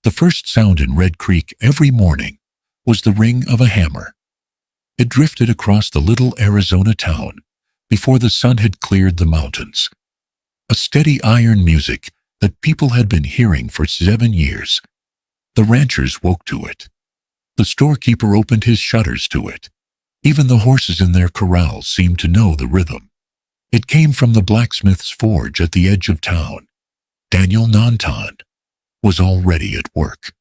The first sound in Red Creek every morning was the ring of a hammer. It drifted across the little Arizona town before the sun had cleared the mountains. A steady iron music that people had been hearing for 7 years. The ranchers woke to it. The storekeeper opened his shutters to it. Even the horses in their corrals seemed to know the rhythm. It came from the blacksmith's forge at the edge of town. Daniel Nantan was already at work.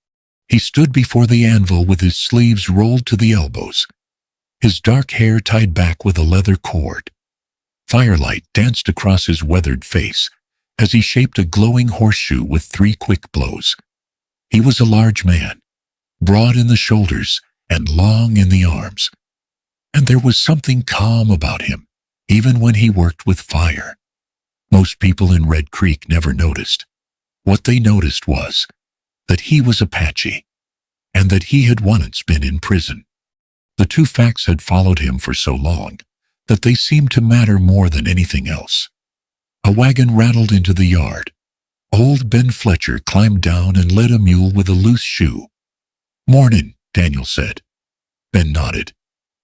He stood before the anvil with his sleeves rolled to the elbows, his dark hair tied back with a leather cord. Firelight danced across his weathered face as he shaped a glowing horseshoe with 3 quick blows. He was a large man, broad in the shoulders and long in the arms. And there was something calm about him, even when he worked with fire. Most people in Red Creek never noticed. What they noticed was that he was Apache, and that he had once been in prison. The 2 facts had followed him for so long that they seemed to matter more than anything else. A wagon rattled into the yard. Old Ben Fletcher climbed down and led a mule with a loose shoe. "Mornin'," Daniel said. Ben nodded.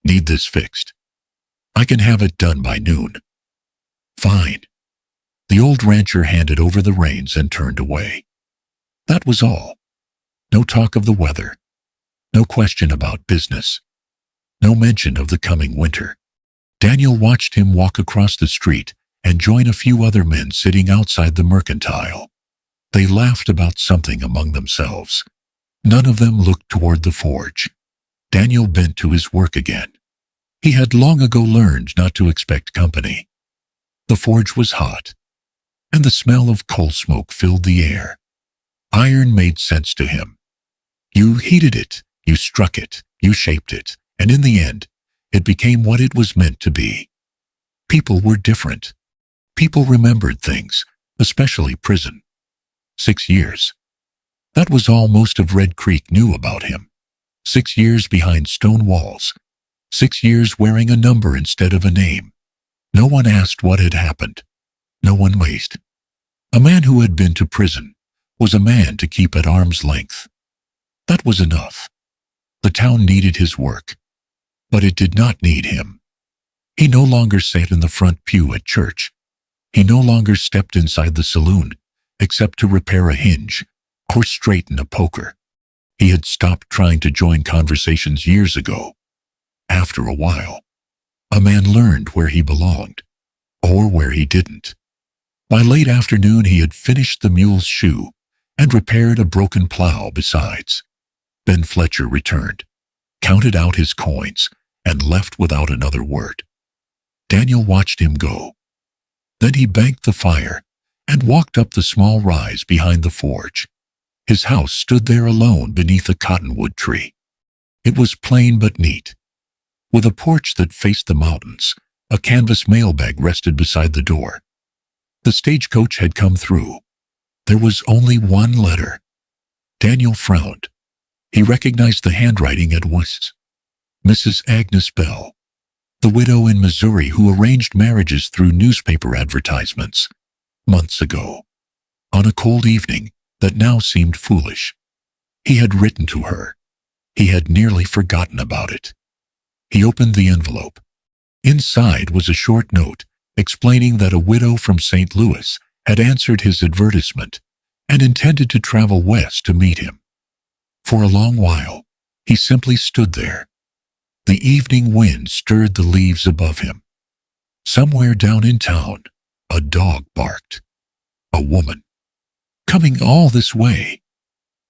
"Need this fixed. I can have it done by noon." "Fine." The old rancher handed over the reins and turned away. That was all. No talk of the weather. No question about business. No mention of the coming winter. Daniel watched him walk across the street and join a few other men sitting outside the mercantile. They laughed about something among themselves. None of them looked toward the forge. Daniel bent to his work again. He had long ago learned not to expect company. The forge was hot, and the smell of coal smoke filled the air. Iron made sense to him. You heated it, you struck it, you shaped it, and in the end, it became what it was meant to be. People were different. People remembered things, especially prison. 6 years. That was all most of Red Creek knew about him. 6 years behind stone walls. 6 years wearing a number instead of a name. No one asked what had happened. No one waited. A man who had been to prison was a man to keep at arm's length. That was enough. The town needed his work, but it did not need him. He no longer sat in the front pew at church. He no longer stepped inside the saloon, except to repair a hinge or straighten a poker. He had stopped trying to join conversations years ago. After a while, a man learned where he belonged, or where he didn't. By late afternoon, he had finished the mule's shoe and repaired a broken plow besides. Ben Fletcher returned, counted out his coins, and left without another word. Daniel watched him go. Then he banked the fire and walked up the small rise behind the forge. His house stood there alone beneath a cottonwood tree. It was plain but neat. With a porch that faced the mountains, a canvas mailbag rested beside the door. The stagecoach had come through. There was only one letter. Daniel frowned. He recognized the handwriting at once. Mrs. Agnes Bell, the widow in Missouri who arranged marriages through newspaper advertisements, months ago. On a cold evening that now seemed foolish, he had written to her. He had nearly forgotten about it. He opened the envelope. Inside was a short note explaining that a widow from St. Louis had answered his advertisement and intended to travel west to meet him. For a long while, he simply stood there. The evening wind stirred the leaves above him. Somewhere down in town, a dog barked. A woman. Coming all this way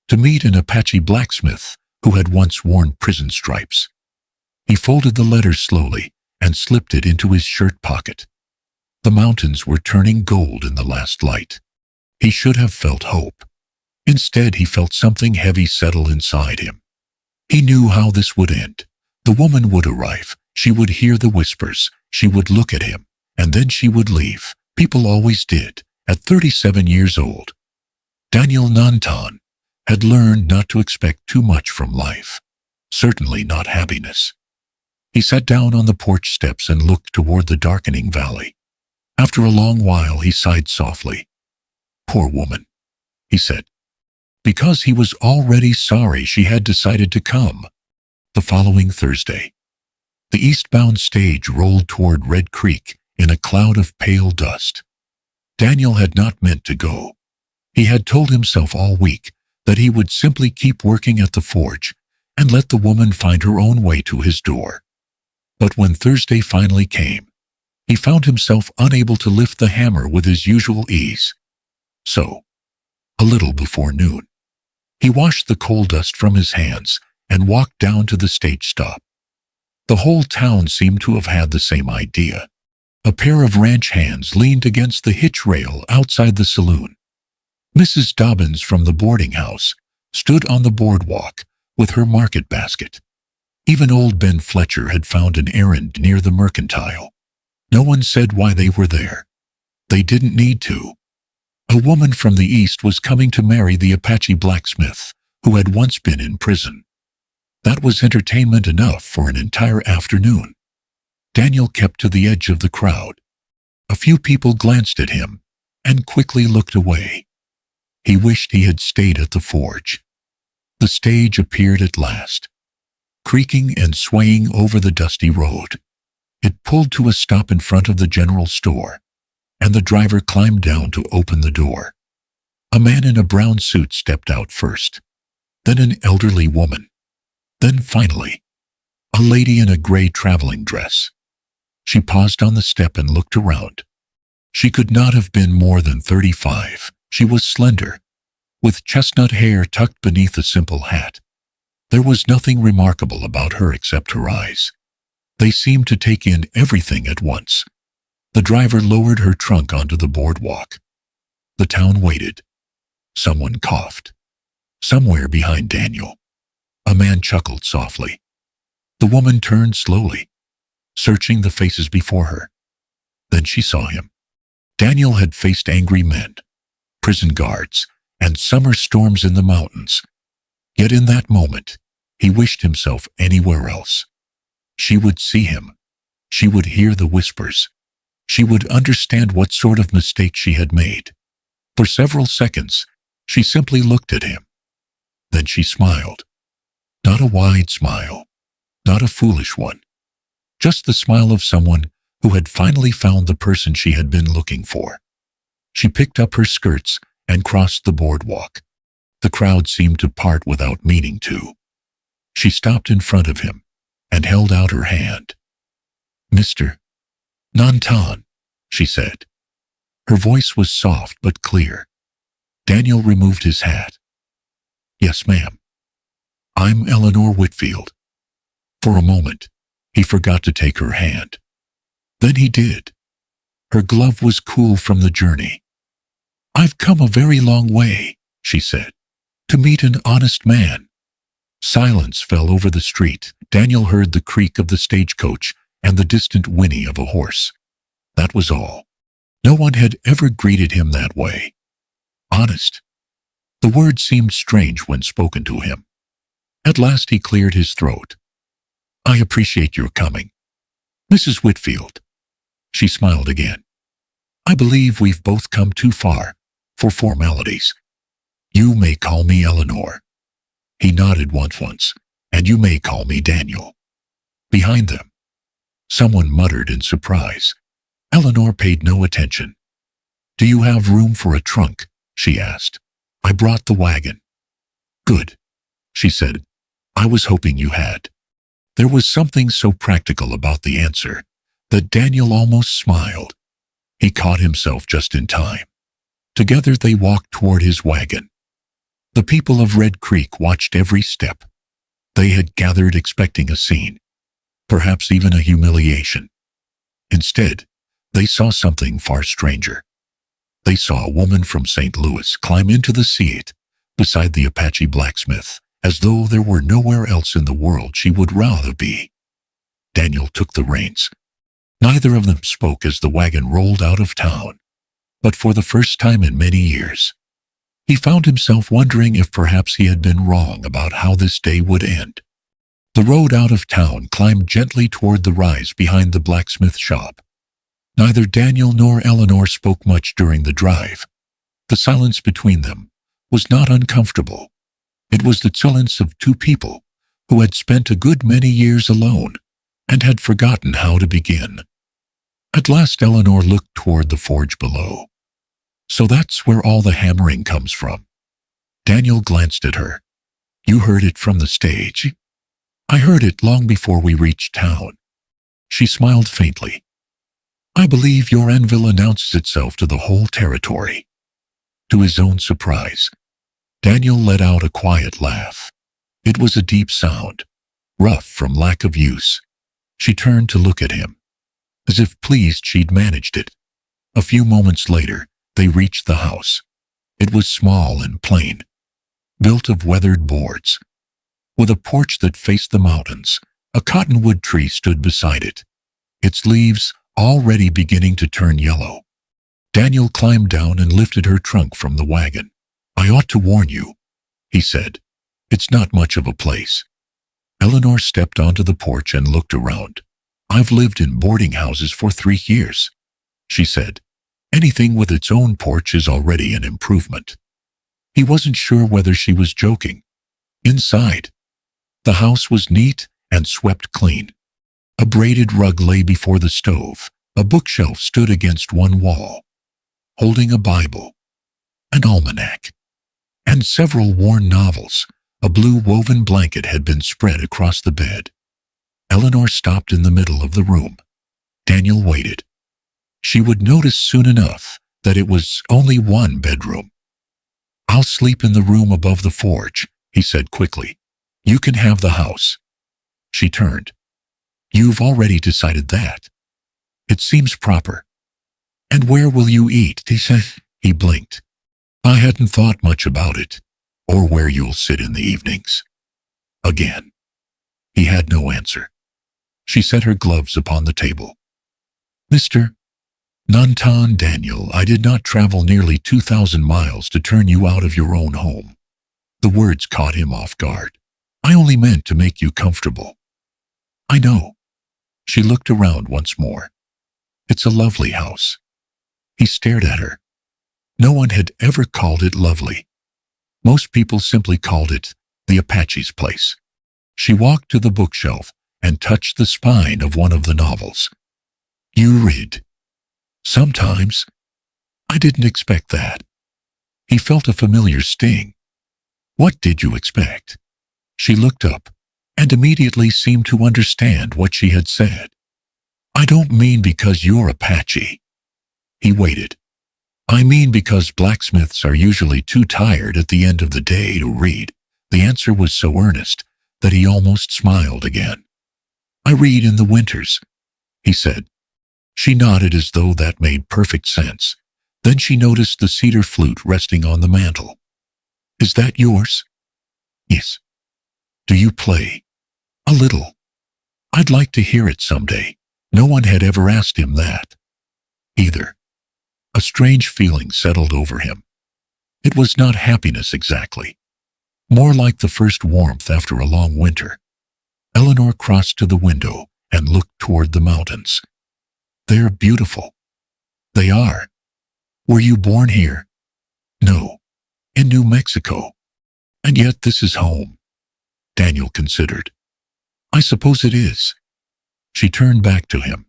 to meet an Apache blacksmith who had once worn prison stripes. He folded the letter slowly and slipped it into his shirt pocket. The mountains were turning gold in the last light. He should have felt hope. Instead, he felt something heavy settle inside him. He knew how this would end. The woman would arrive. She would hear the whispers. She would look at him, and then she would leave. People always did, at 37 years old. Daniel Nantan had learned not to expect too much from life, certainly not happiness. He sat down on the porch steps and looked toward the darkening valley. After a long while, he sighed softly. "Poor woman," he said. because he was already sorry she had decided to come. The following Thursday, the eastbound stage rolled toward Red Creek in a cloud of pale dust. Daniel had not meant to go. He had told himself all week that he would simply keep working at the forge and let the woman find her own way to his door. But when Thursday finally came, he found himself unable to lift the hammer with his usual ease. So, a little before noon, he washed the coal dust from his hands and walked down to the stage stop. The whole town seemed to have had the same idea. A pair of ranch hands leaned against the hitch rail outside the saloon. Mrs. Dobbins from the boarding house stood on the boardwalk with her market basket. Even old Ben Fletcher had found an errand near the mercantile. No one said why they were there. They didn't need to. A woman from the east was coming to marry the Apache blacksmith, who had once been in prison. That was entertainment enough for an entire afternoon. Daniel kept to the edge of the crowd. A few people glanced at him and quickly looked away. He wished he had stayed at the forge. The stage appeared at last, creaking and swaying over the dusty road. It pulled to a stop in front of the general store, and the driver climbed down to open the door. A man in a brown suit stepped out first, then an elderly woman, then finally, a lady in a gray traveling dress. She paused on the step and looked around. She could not have been more than 35. She was slender, with chestnut hair tucked beneath a simple hat. There was nothing remarkable about her except her eyes. They seemed to take in everything at once. The driver lowered her trunk onto the boardwalk. The town waited. Someone coughed. Somewhere behind Daniel, a man chuckled softly. The woman turned slowly, searching the faces before her. Then she saw him. Daniel had faced angry men, prison guards, and summer storms in the mountains. Yet in that moment, he wished himself anywhere else. She would see him. She would hear the whispers. She would understand what sort of mistake she had made. For several seconds, she simply looked at him. Then she smiled. Not a wide smile, not a foolish one. Just the smile of someone who had finally found the person she had been looking for. She picked up her skirts and crossed the boardwalk. The crowd seemed to part without meaning to. She stopped in front of him and held out her hand. "Mr. Nantan," she said. Her voice was soft but clear. Daniel removed his hat. "Yes, ma'am. I'm Eleanor Whitfield." For a moment, he forgot to take her hand. Then he did. Her glove was cool from the journey. "I've come a very long way," she said, "to meet an honest man." Silence fell over the street. Daniel heard the creak of the stagecoach and the distant whinny of a horse. That was all. No one had ever greeted him that way. Honest. The word seemed strange when spoken to him. At last he cleared his throat. "I appreciate your coming, Mrs. Whitfield." She smiled again. "I believe we've both come too far for formalities. You may call me Eleanor." He nodded once, "And you may call me Daniel." Behind them, someone muttered in surprise. Eleanor paid no attention. "Do you have room for a trunk?" she asked. "I brought the wagon." "Good," she said. "I was hoping you had." There was something so practical about the answer that Daniel almost smiled. He caught himself just in time. Together they walked toward his wagon. The people of Red Creek watched every step. They had gathered expecting a scene, perhaps even a humiliation. Instead, they saw something far stranger. They saw a woman from St. Louis climb into the seat beside the Apache blacksmith, as though there were nowhere else in the world she would rather be. Daniel took the reins. Neither of them spoke as the wagon rolled out of town. But for the first time in many years, he found himself wondering if perhaps he had been wrong about how this day would end. The road out of town climbed gently toward the rise behind the blacksmith shop. Neither Daniel nor Eleanor spoke much during the drive. The silence between them was not uncomfortable. It was the silence of two people who had spent a good many years alone and had forgotten how to begin. At last Eleanor looked toward the forge below. So that's where all the hammering comes from. Daniel glanced at her. You heard it from the stage? I heard it long before we reached town. She smiled faintly. I believe your anvil announces itself to the whole territory. To his own surprise, Daniel let out a quiet laugh. It was a deep sound, rough from lack of use. She turned to look at him, as if pleased she'd managed it. A few moments later, they reached the house. It was small and plain, built of weathered boards. With a porch that faced the mountains, a cottonwood tree stood beside it, its leaves already beginning to turn yellow. Daniel climbed down and lifted her trunk from the wagon. I ought to warn you, he said. It's not much of a place. Eleanor stepped onto the porch and looked around. I've lived in boarding houses for 3 years, she said. Anything with its own porch is already an improvement. He wasn't sure whether she was joking. Inside, the house was neat and swept clean. A braided rug lay before the stove. A bookshelf stood against one wall, holding a Bible, an almanac, and several worn novels. A blue woven blanket had been spread across the bed. Eleanor stopped in the middle of the room. Daniel waited. She would notice soon enough that it was only one bedroom. I'll sleep in the room above the forge, he said quickly. You can have the house. She turned. You've already decided that. It seems proper. And where will you eat? He blinked. I hadn't thought much about it, or where you'll sit in the evenings. Again. He had no answer. She set her gloves upon the table. Mr. Nantan, Daniel, I did not travel nearly 2,000 miles to turn you out of your own home. The words caught him off guard. I only meant to make you comfortable. I know. She looked around once more. It's a lovely house. He stared at her. No one had ever called it lovely. Most people simply called it the Apache's place. She walked to the bookshelf and touched the spine of one of the novels. You read. Sometimes. I didn't expect that. He felt a familiar sting. What did you expect? She looked up and immediately seemed to understand what she had said. I don't mean because you're Apache. He waited. I mean because blacksmiths are usually too tired at the end of the day to read. The answer was so earnest that he almost smiled again. I read in the winters, he said. She nodded as though that made perfect sense. Then she noticed the cedar flute resting on the mantel. Is that yours? Yes. Do you play? A little. I'd like to hear it someday. No one had ever asked him that. Either. A strange feeling settled over him. It was not happiness exactly. More like the first warmth after a long winter. Eleanor crossed to the window and looked toward the mountains. They're beautiful. They are. Were you born here? No. In New Mexico. And yet this is home. Daniel considered. I suppose it is. She turned back to him.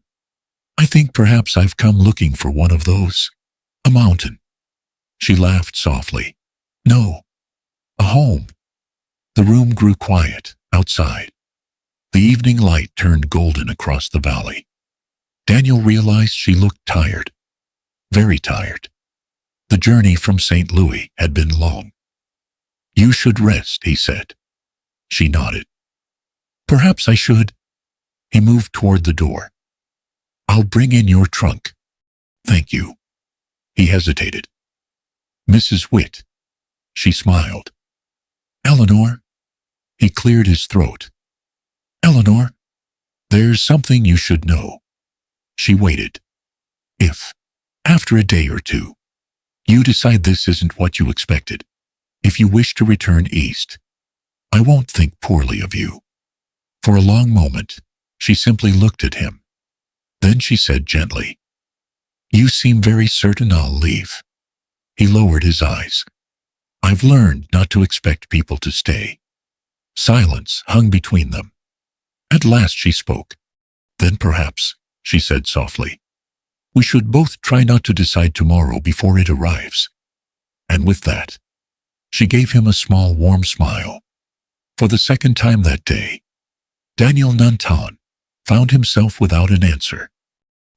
I think perhaps I've come looking for one of those. A mountain. She laughed softly. No. A home. The room grew quiet outside. The evening light turned golden across the valley. Daniel realized she looked tired. Very tired. The journey from St. Louis had been long. You should rest, he said. She nodded. Perhaps I should. He moved toward the door. I'll bring in your trunk. Thank you. He hesitated. Mrs. Witt. She smiled. Eleanor. He cleared his throat. Eleanor, there's something you should know. She waited. If, after a day or two, you decide this isn't what you expected, if you wish to return east, I won't think poorly of you. For a long moment, she simply looked at him. Then she said gently, You seem very certain I'll leave. He lowered his eyes. I've learned not to expect people to stay." Silence hung between them. At last she spoke. "Then perhaps," she said softly, "we should both try not to decide tomorrow before it arrives." And with that, she gave him a small, warm smile. For the second time that day, Daniel Nantan found himself without an answer.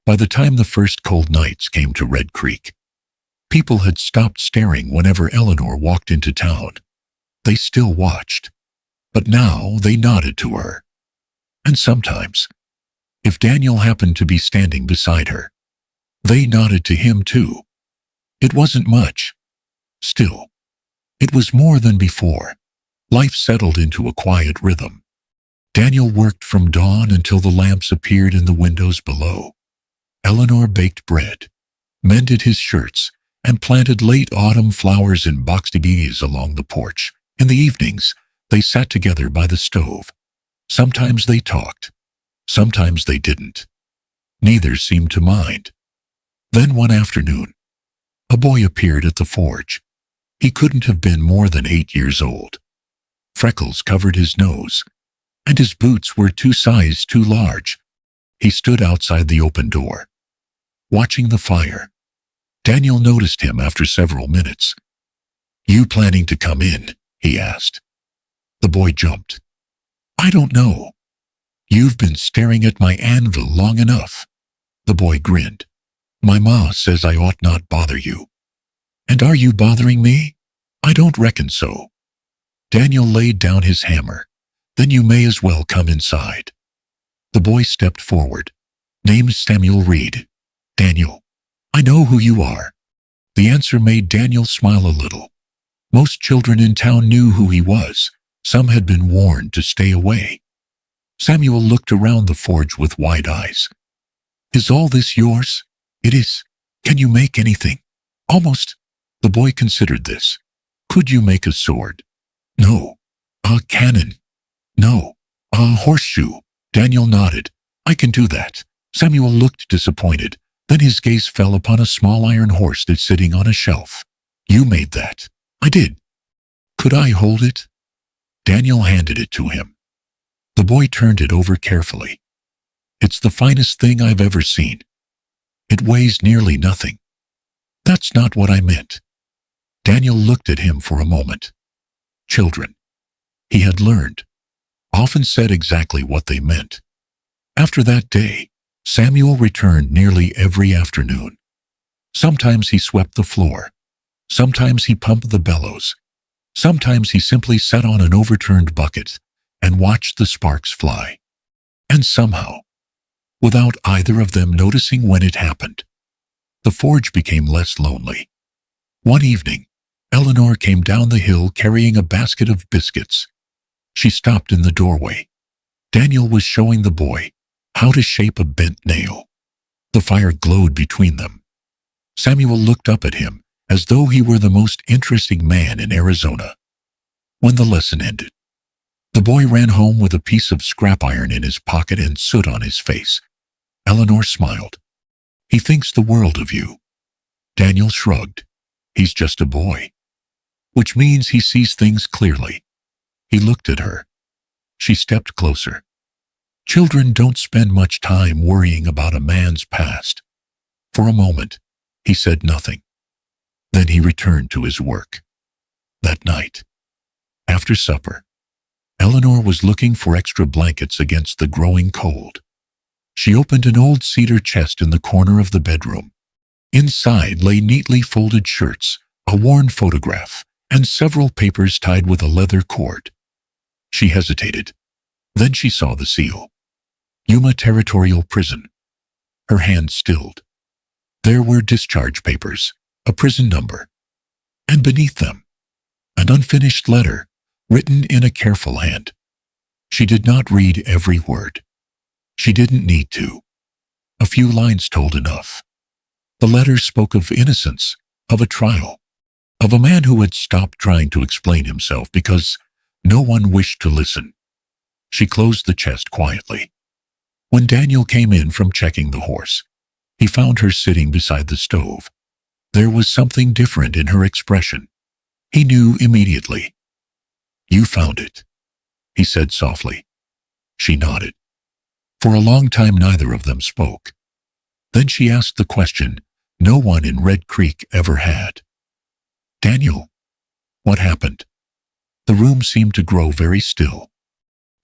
By the time the first cold nights came to Red Creek, people had stopped staring whenever Eleanor walked into town. They still watched, but now they nodded to her. And sometimes, if Daniel happened to be standing beside her, they nodded to him too. It wasn't much. Still, it was more than before. Life settled into a quiet rhythm. Daniel worked from dawn until the lamps appeared in the windows below. Eleanor baked bread, mended his shirts, and planted late autumn flowers in boxed vases along the porch. In the evenings, they sat together by the stove. Sometimes they talked. Sometimes they didn't. Neither seemed to mind. Then one afternoon, a boy appeared at the forge. He couldn't have been more than 8 years old. Freckles covered his nose, and his boots were 2 sizes too large. He stood outside the open door, watching the fire. Daniel noticed him after several minutes. "You planning to come in?" he asked. The boy jumped. "I don't know. You've been staring at my anvil long enough." The boy grinned. "My ma says I ought not bother you." "And are you bothering me?" "I don't reckon so." Daniel laid down his hammer. "Then you may as well come inside." The boy stepped forward. "Name's Samuel Reed." "Daniel, I know who you are." The answer made Daniel smile a little. Most children in town knew who he was. Some had been warned to stay away. Samuel looked around the forge with wide eyes. "Is all this yours?" "It is." "Can you make anything?" "Almost." The boy considered this. "Could you make a sword?" "No." "A cannon?" "No." "A horseshoe?" Daniel nodded. "I can do that." Samuel looked disappointed. Then his gaze fell upon a small iron horse that's sitting on a shelf. "You made that." "I did." "Could I hold it?" Daniel handed it to him. The boy turned it over carefully. "It's the finest thing I've ever seen. It weighs nearly nothing." "That's not what I meant." Daniel looked at him for a moment. Children, he had learned, often said exactly what they meant. After that day, Samuel returned nearly every afternoon. Sometimes he swept the floor. Sometimes he pumped the bellows. Sometimes he simply sat on an overturned bucket and watched the sparks fly. And somehow, without either of them noticing when it happened, the forge became less lonely. One evening, Eleanor came down the hill carrying a basket of biscuits. She stopped in the doorway. Daniel was showing the boy how to shape a bent nail. The fire glowed between them. Samuel looked up at him as though he were the most interesting man in Arizona. When the lesson ended, the boy ran home with a piece of scrap iron in his pocket and soot on his face. Eleanor smiled. "He thinks the world of you." Daniel shrugged. "He's just a boy." "Which means he sees things clearly." He looked at her. She stepped closer. "Children don't spend much time worrying about a man's past." For a moment, he said nothing. Then he returned to his work. That night, after supper, Eleanor was looking for extra blankets against the growing cold. She opened an old cedar chest in the corner of the bedroom. Inside lay neatly folded shirts, a worn photograph, and several papers tied with a leather cord. She hesitated. Then she saw the seal. Yuma Territorial Prison. Her hand stilled. There were discharge papers, a prison number, and beneath them, an unfinished letter written in a careful hand. She did not read every word. She didn't need to. A few lines told enough. The letter spoke of innocence, of a trial, of a man who had stopped trying to explain himself because no one wished to listen. She closed the chest quietly. When Daniel came in from checking the horse, he found her sitting beside the stove. There was something different in her expression. He knew immediately. "You found it," he said softly. She nodded. For a long time neither of them spoke. Then she asked the question no one in Red Creek ever had. "Daniel, what happened?" The room seemed to grow very still.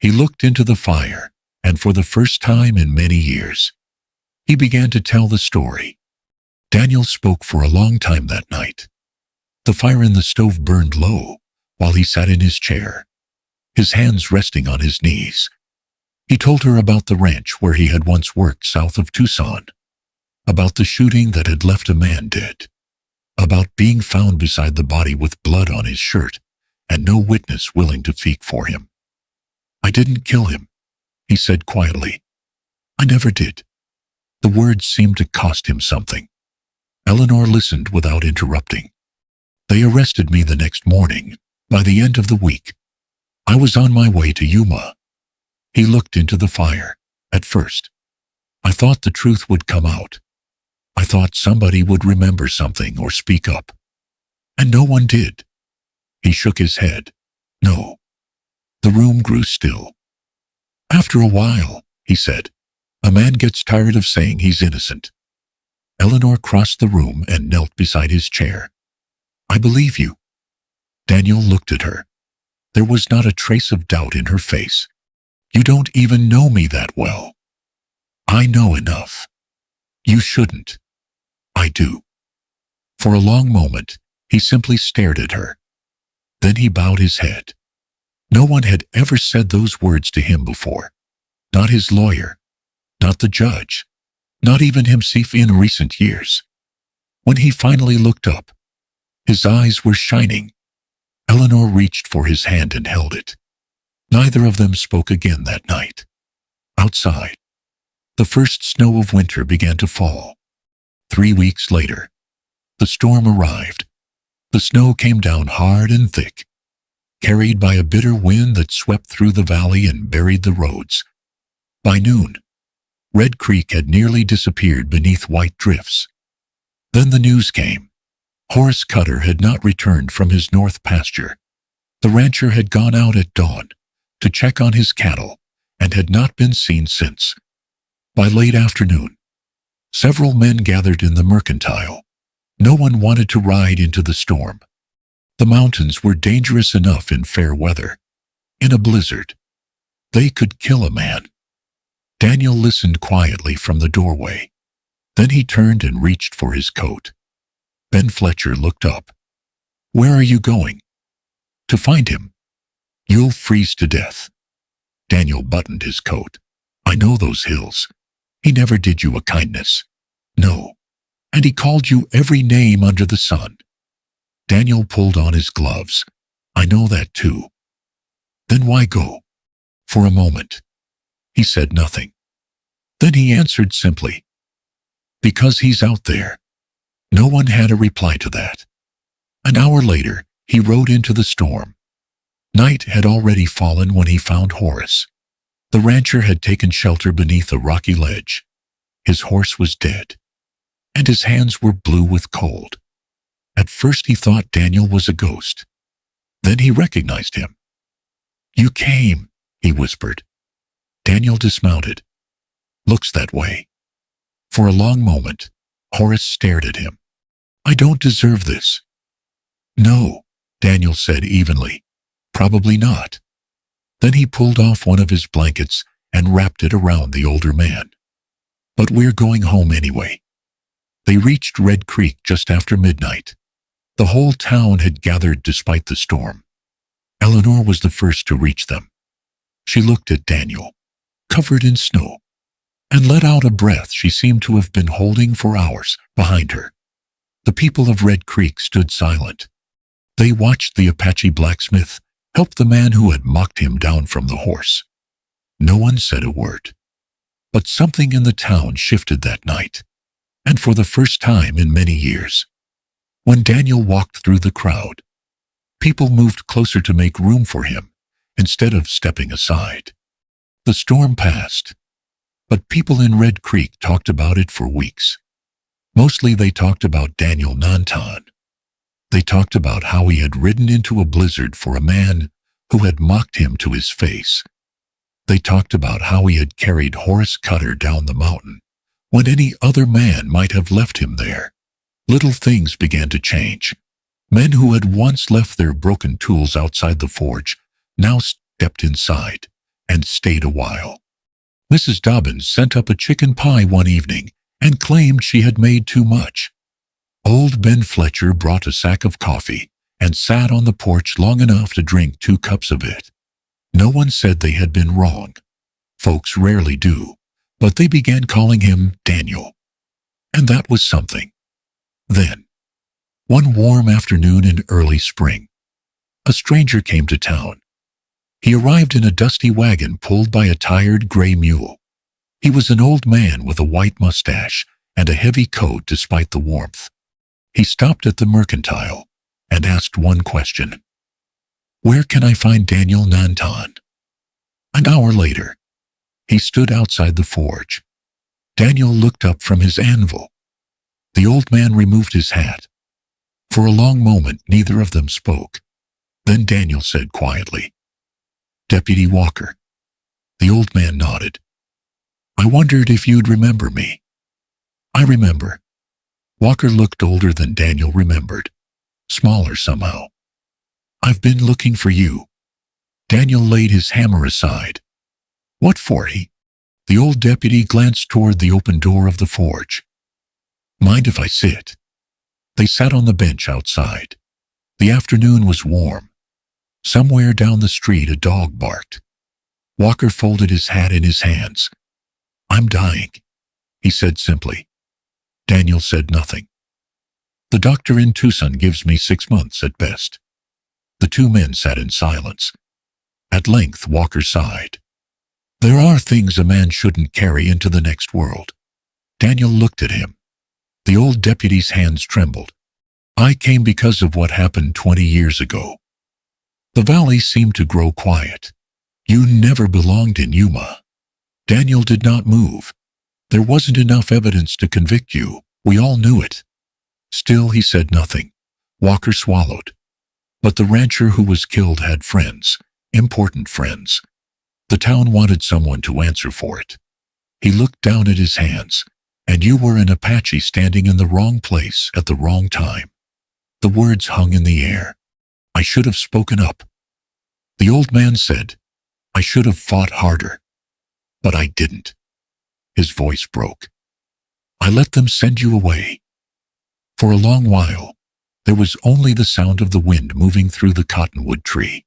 He looked into the fire, and for the first time in many years, he began to tell the story. Daniel spoke for a long time that night. The fire in the stove burned low while he sat in his chair, his hands resting on his knees. He told her about the ranch where he had once worked south of Tucson, about the shooting that had left a man dead, about being found beside the body with blood on his shirt and no witness willing to speak for him. "I didn't kill him," he said quietly. "I never did." The words seemed to cost him something. Eleanor listened without interrupting. "They arrested me the next morning. By the end of the week, I was on my way to Yuma." He looked into the fire. "At first, I thought the truth would come out. I thought somebody would remember something or speak up. And no one did." He shook his head. "No." The room grew still. "After a while," he said, "a man gets tired of saying he's innocent." Eleanor crossed the room and knelt beside his chair. "I believe you." Daniel looked at her. There was not a trace of doubt in her face. "You don't even know me that well." "I know enough." "You shouldn't." "I do." For a long moment, he simply stared at her. Then he bowed his head. No one had ever said those words to him before. Not his lawyer, not the judge, not even himself in recent years. When he finally looked up, his eyes were shining. Eleanor reached for his hand and held it. Neither of them spoke again that night. Outside, the first snow of winter began to fall. 3 weeks later, the storm arrived. The snow came down hard and thick, carried by a bitter wind that swept through the valley and buried the roads. By noon, Red Creek had nearly disappeared beneath white drifts. Then the news came. Horace Cutter had not returned from his north pasture. The rancher had gone out at dawn to check on his cattle and had not been seen since. By late afternoon, several men gathered in the mercantile. No one wanted to ride into the storm. The mountains were dangerous enough in fair weather. In a blizzard, they could kill a man. Daniel listened quietly from the doorway. Then he turned and reached for his coat. Ben Fletcher looked up. "Where are you going?" "To find him." "You'll freeze to death." Daniel buttoned his coat. "I know those hills. He never did you a kindness." "No. And he called you every name under the sun." Daniel pulled on his gloves. "I know that too." "Then why go?" For a moment, he said nothing. Then he answered simply, "Because he's out there." No one had a reply to that. An hour later, he rode into the storm. Night had already fallen when he found Horace. The rancher had taken shelter beneath a rocky ledge. His horse was dead, and his hands were blue with cold. At first he thought Daniel was a ghost. Then he recognized him. "You came," he whispered. Daniel dismounted. "Looks that way." For a long moment, Horace stared at him. "I don't deserve this." "No," Daniel said evenly. "Probably not." Then he pulled off one of his blankets and wrapped it around the older man. "But we're going home anyway." They reached Red Creek just after midnight. The whole town had gathered despite the storm. Eleanor was the first to reach them. She looked at Daniel, covered in snow, and let out a breath she seemed to have been holding for hours behind her. The people of Red Creek stood silent. They watched the Apache Blacksmith help the man who had mocked him down from the horse. No one said a word. But something in the town shifted that night, and for the first time in many years. When Daniel walked through the crowd, people moved closer to make room for him instead of stepping aside. The storm passed, but people in Red Creek talked about it for weeks. Mostly they talked about Daniel Nantan. They talked about how he had ridden into a blizzard for a man who had mocked him to his face. They talked about how he had carried Horace Cutter down the mountain when any other man might have left him there. Little things began to change. Men who had once left their broken tools outside the forge now stepped inside and stayed a while. Mrs. Dobbins sent up a chicken pie one evening and claimed she had made too much. Old Ben Fletcher brought a sack of coffee and sat on the porch long enough to drink 2 cups of it. No one said they had been wrong. Folks rarely do, but they began calling him Daniel. And that was something. Then, one warm afternoon in early spring, a stranger came to town. He arrived in a dusty wagon pulled by a tired gray mule. He was an old man with a white mustache and a heavy coat despite the warmth. He stopped at the mercantile and asked one question. "Where can I find Daniel Nantan?" An hour later, he stood outside the forge. Daniel looked up from his anvil. The old man removed his hat. For a long moment, neither of them spoke. Then Daniel said quietly, "Deputy Walker." The old man nodded. "I wondered if you'd remember me." "I remember." Walker looked older than Daniel remembered, smaller somehow. "I've been looking for you." Daniel laid his hammer aside. "What for?" The old deputy glanced toward the open door of the forge. "Mind if I sit?" They sat on the bench outside. The afternoon was warm. Somewhere down the street a dog barked. Walker folded his hat in his hands. "I'm dying," he said simply. Daniel said nothing. "The doctor in Tucson gives me 6 months at best." The 2 men sat in silence. At length Walker sighed. "There are things a man shouldn't carry into the next world." Daniel looked at him. The old deputy's hands trembled. "I came because of what happened 20 years ago." The valley seemed to grow quiet. "You never belonged in Yuma." Daniel did not move. "There wasn't enough evidence to convict you. We all knew it." Still he said nothing. Walker swallowed. But the rancher who was killed had friends, important friends. The town wanted someone to answer for it. He looked down at his hands. "And you were an Apache standing in the wrong place at the wrong time." The words hung in the air. "I should have spoken up." The old man said, "I should have fought harder. But I didn't." His voice broke. "I let them send you away." For a long while, there was only the sound of the wind moving through the cottonwood tree.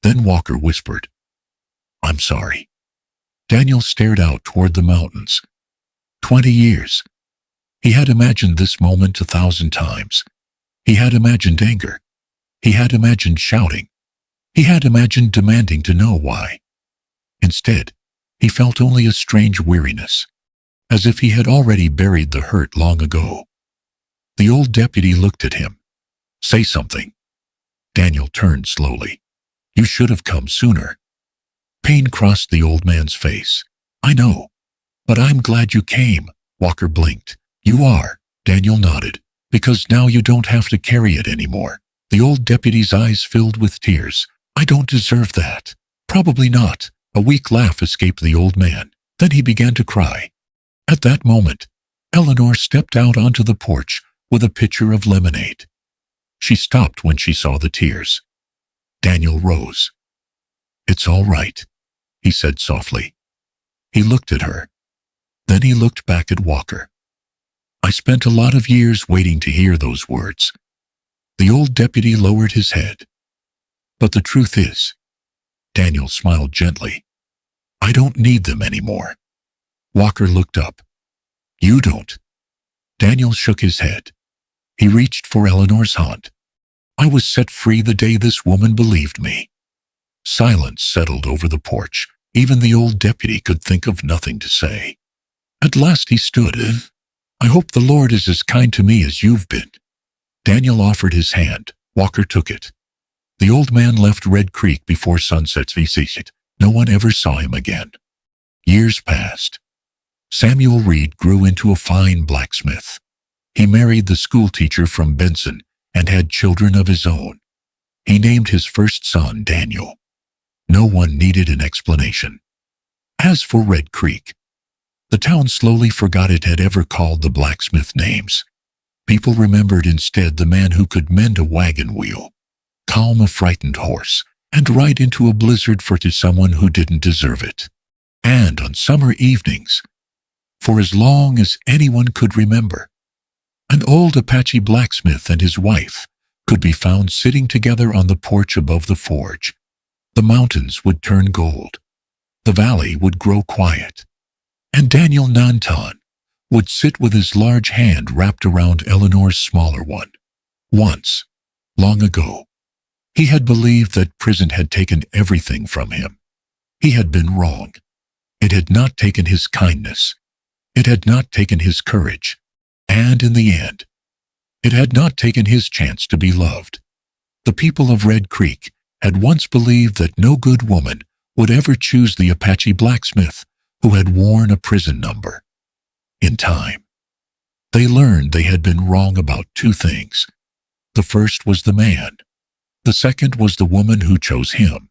Then Walker whispered, "I'm sorry." Daniel stared out toward the mountains. 20 years. He had imagined this moment 1,000 times. He had imagined anger. He had imagined shouting. He had imagined demanding to know why. Instead, he felt only a strange weariness, as if he had already buried the hurt long ago. The old deputy looked at him. "Say something." Daniel turned slowly. "You should have come sooner." Pain crossed the old man's face. "I know, but I'm glad you came." Walker blinked. "You are." Daniel nodded. "Because now you don't have to carry it anymore." The old deputy's eyes filled with tears. "I don't deserve that." "Probably not." A weak laugh escaped the old man. Then he began to cry. At that moment, Eleanor stepped out onto the porch with a pitcher of lemonade. She stopped when she saw the tears. Daniel rose. "It's all right," he said softly. He looked at her. Then he looked back at Walker. "I spent a lot of years waiting to hear those words." The old deputy lowered his head. "But the truth is," Daniel smiled gently, "I don't need them anymore." Walker looked up. "You don't." Daniel shook his head. He reached for Eleanor's hand. "I was set free the day this woman believed me." Silence settled over the porch. Even the old deputy could think of nothing to say. At last he stood. "I hope the Lord is as kind to me as you've been." Daniel offered his hand. Walker took it. The old man left Red Creek before sunset. No one ever saw him again. Years passed. Samuel Reed grew into a fine blacksmith. He married the schoolteacher from Benson and had children of his own. He named his first son Daniel. No one needed an explanation. As for Red Creek, the town slowly forgot it had ever called the blacksmith names. People remembered instead the man who could mend a wagon wheel, calm a frightened horse, and ride into a blizzard for to someone who didn't deserve it. And on summer evenings, for as long as anyone could remember, an old Apache blacksmith and his wife could be found sitting together on the porch above the forge. The mountains would turn gold, the valley would grow quiet, and Daniel Nantan would sit with his large hand wrapped around Eleanor's smaller one. Once, long ago, he had believed that prison had taken everything from him. He had been wrong. It had not taken his kindness. It had not taken his courage. And in the end, it had not taken his chance to be loved. The people of Red Creek had once believed that no good woman would ever choose the Apache blacksmith who had worn a prison number. In time, they learned they had been wrong about two things. The first was the man. The second was the woman who chose him.